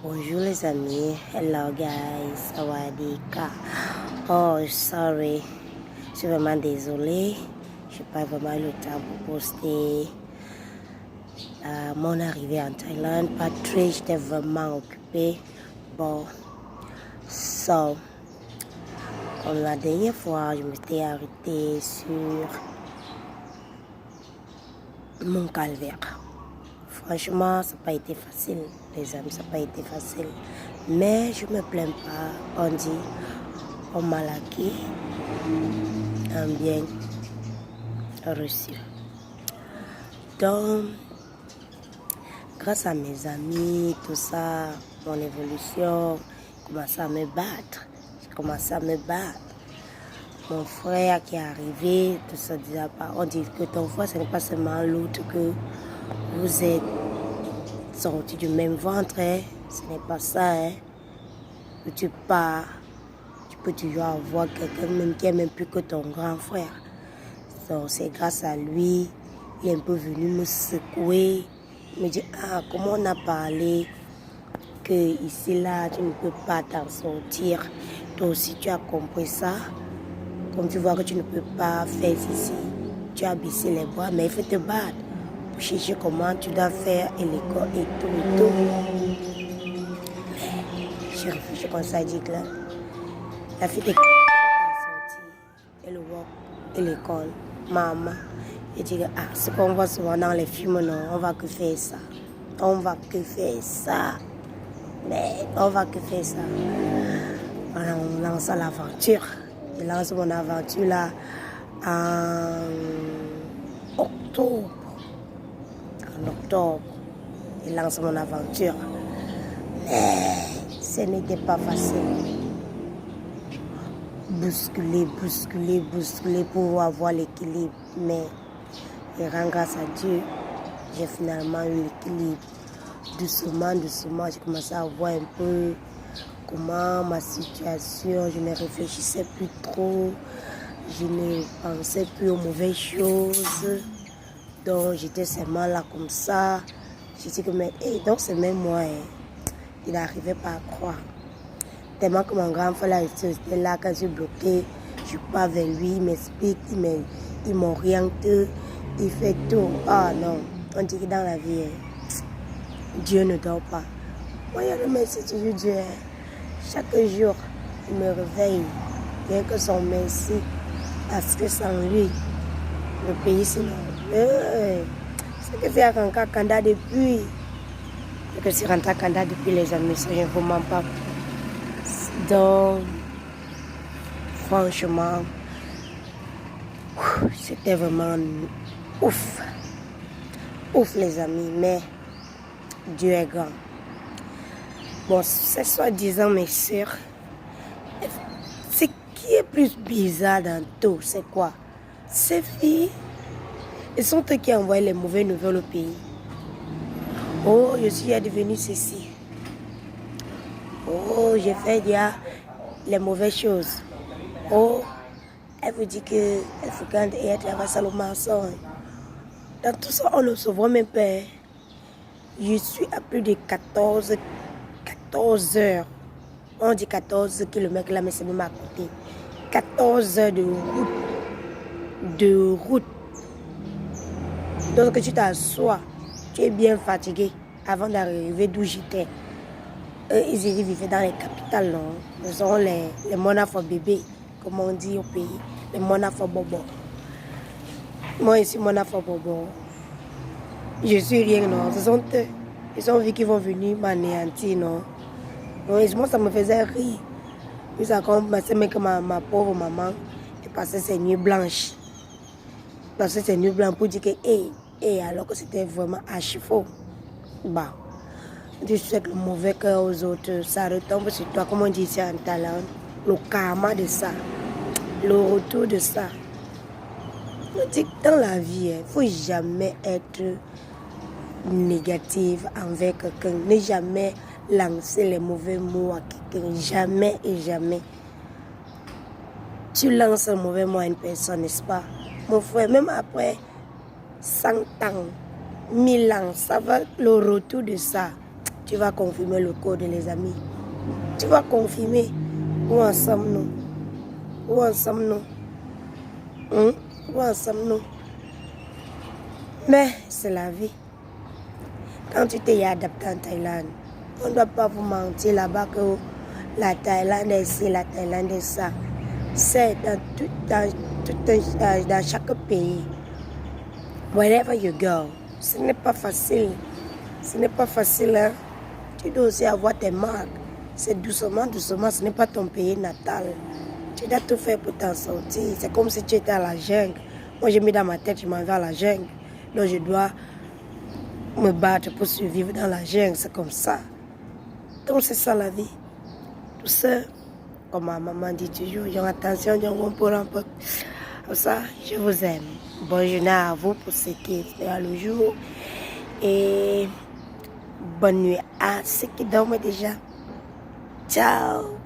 Bonjour les amis, hello guys, sawadika. Oh, sorry, je suis vraiment désolée, je n'ai pas vraiment eu le temps pour poster mon arrivée en Thaïlande. Patrick, j'étais vraiment occupée. Bon, so, comme la dernière fois, je m'étais arrêtée sur mon calvaire. Franchement, ça n'a pas été facile, les amis, ça n'a pas été facile. Mais je ne me plains pas. On dit, on m'a laqué un bien reçu. Donc, grâce à mes amis, tout ça, mon évolution, j'ai commencé à me battre. J'ai commencé à me battre. Mon frère qui est arrivé, tout ça disait pas. On dit que ton frère, ce n'est pas seulement l'autre que vous êtes sortis du même ventre, hein. Ce n'est pas ça, hein. Que tu pars, tu peux toujours avoir quelqu'un même qui est même plus que ton grand frère. Donc c'est grâce à lui, il est un peu venu me secouer, me dire comment on a parlé que ici là tu ne peux pas t'en sortir. Toi aussi tu as compris ça. Comme tu vois que tu ne peux pas faire ceci, tu as baissé les bras, mais il faut te battre pour chercher comment tu dois faire et l'école et tout. J'ai réfléchi comme ça, dit que là, la fille de sortie et le work et l'école, maman, et dit que ce qu'on voit souvent dans les films, non, on va que faire ça. On va que faire ça. Mais on va que faire ça. Alors, on lance l'aventure. Je lance mon aventure là en octobre. En octobre, je lance mon aventure. Mais ce n'était pas facile. Bousculer pour avoir l'équilibre. Mais je rends grâce à Dieu, j'ai finalement eu l'équilibre. Doucement, j'ai commencé à voir un peu comment ma situation, je ne réfléchissais plus trop, je ne pensais plus aux mauvaises choses. Donc j'étais seulement là comme ça. Je dis que donc c'est même moi, hein. Il n'arrivait pas à croire. Tellement que mon grand frère là, était là quand je suis bloquée, je pars vers lui, il m'explique, il m'oriente, il fait tout. Ah non, on dit que dans la vie, Dieu ne dort pas. Moi, je remercie toujours Dieu. Chaque jour, il me réveille. Rien que son merci. Parce que sans lui, le pays sinon. C'est que c'est Ranka Kanda depuis. C'est que c'est Ranka Kanda depuis les amis. Ça, je ne vous mens pas. Donc, franchement, c'était vraiment ouf. Ouf les amis, mais Dieu est grand. Bon, c'est soi-disant mes soeurs. Ce qui est plus bizarre dans tout, c'est quoi? Ces filles, elles sont eux qui envoient les mauvaises nouvelles au pays. Oh, je suis devenue ceci. Oh, j'ai fait déjà les mauvaises choses. Oh, elle vous dit qu'elle fréquente et elle travaille sur le mensonge. Dans tout ça, on ne se voit même pas. Je suis à plus de 14 heures. On dit 14 km là, mais c'est même à côté. 14 heures de route. Donc tu t'assois, tu es bien fatigué avant d'arriver d'où j'étais. Eux, ils vivaient dans les capitales, non? Ils sont les monafos bébés, comme on dit au pays. Les monafos bobo. Moi, ici, monafos bobo. Je suis rien, non? Ce sont eux. Ils sont vu qu'ils vont venir m'anéantir, non? Donc, moi, ça me faisait rire. Puis ça commençait que ma pauvre maman est passée ses nuits blanches. Passée ses nuits blanches pour dire que, alors que c'était vraiment archi faux. Bah, tu sais que le mauvais cœur aux autres, ça retombe sur toi, comme on dit ici en Thaïlande. Le karma de ça, le retour de ça. Je dis que dans la vie, il ne faut jamais être négative envers quelqu'un. Ne jamais lancer les mauvais mots à quelqu'un. Jamais et jamais. Tu lances un mauvais mot à une personne, n'est-ce pas? Mon frère, même après 100 ans, 1000 ans, ça va le retour de ça. tu vas confirmer le code, les amis. Tu vas confirmer. Où en sommes-nous? Où en sommes-nous? Où en sommes-nous? Mais c'est la vie. Quand tu t'es adapté en Thaïlande, on ne doit pas vous mentir là-bas que la Thaïlande est ici, la Thaïlande est ça. C'est dans chaque pays. Wherever you go, ce n'est pas facile. Ce n'est pas facile. Hein? Tu dois aussi avoir tes marques. C'est doucement, doucement. Ce n'est pas ton pays natal. Tu dois tout faire pour t'en sortir. C'est comme si tu étais à la jungle. Moi, j'ai mis dans ma tête, je m'en vais à la jungle. Donc, je dois me battre pour survivre dans la jungle. C'est comme ça. Donc, c'est ça la vie. Tout ça, comme ma maman dit toujours, j'ai attention, j'ai un peu un peu. Comme ça, je vous aime. Bonne journée à vous pour ce qui est le jour. Et bonne nuit à ceux qui dorment déjà. Ciao.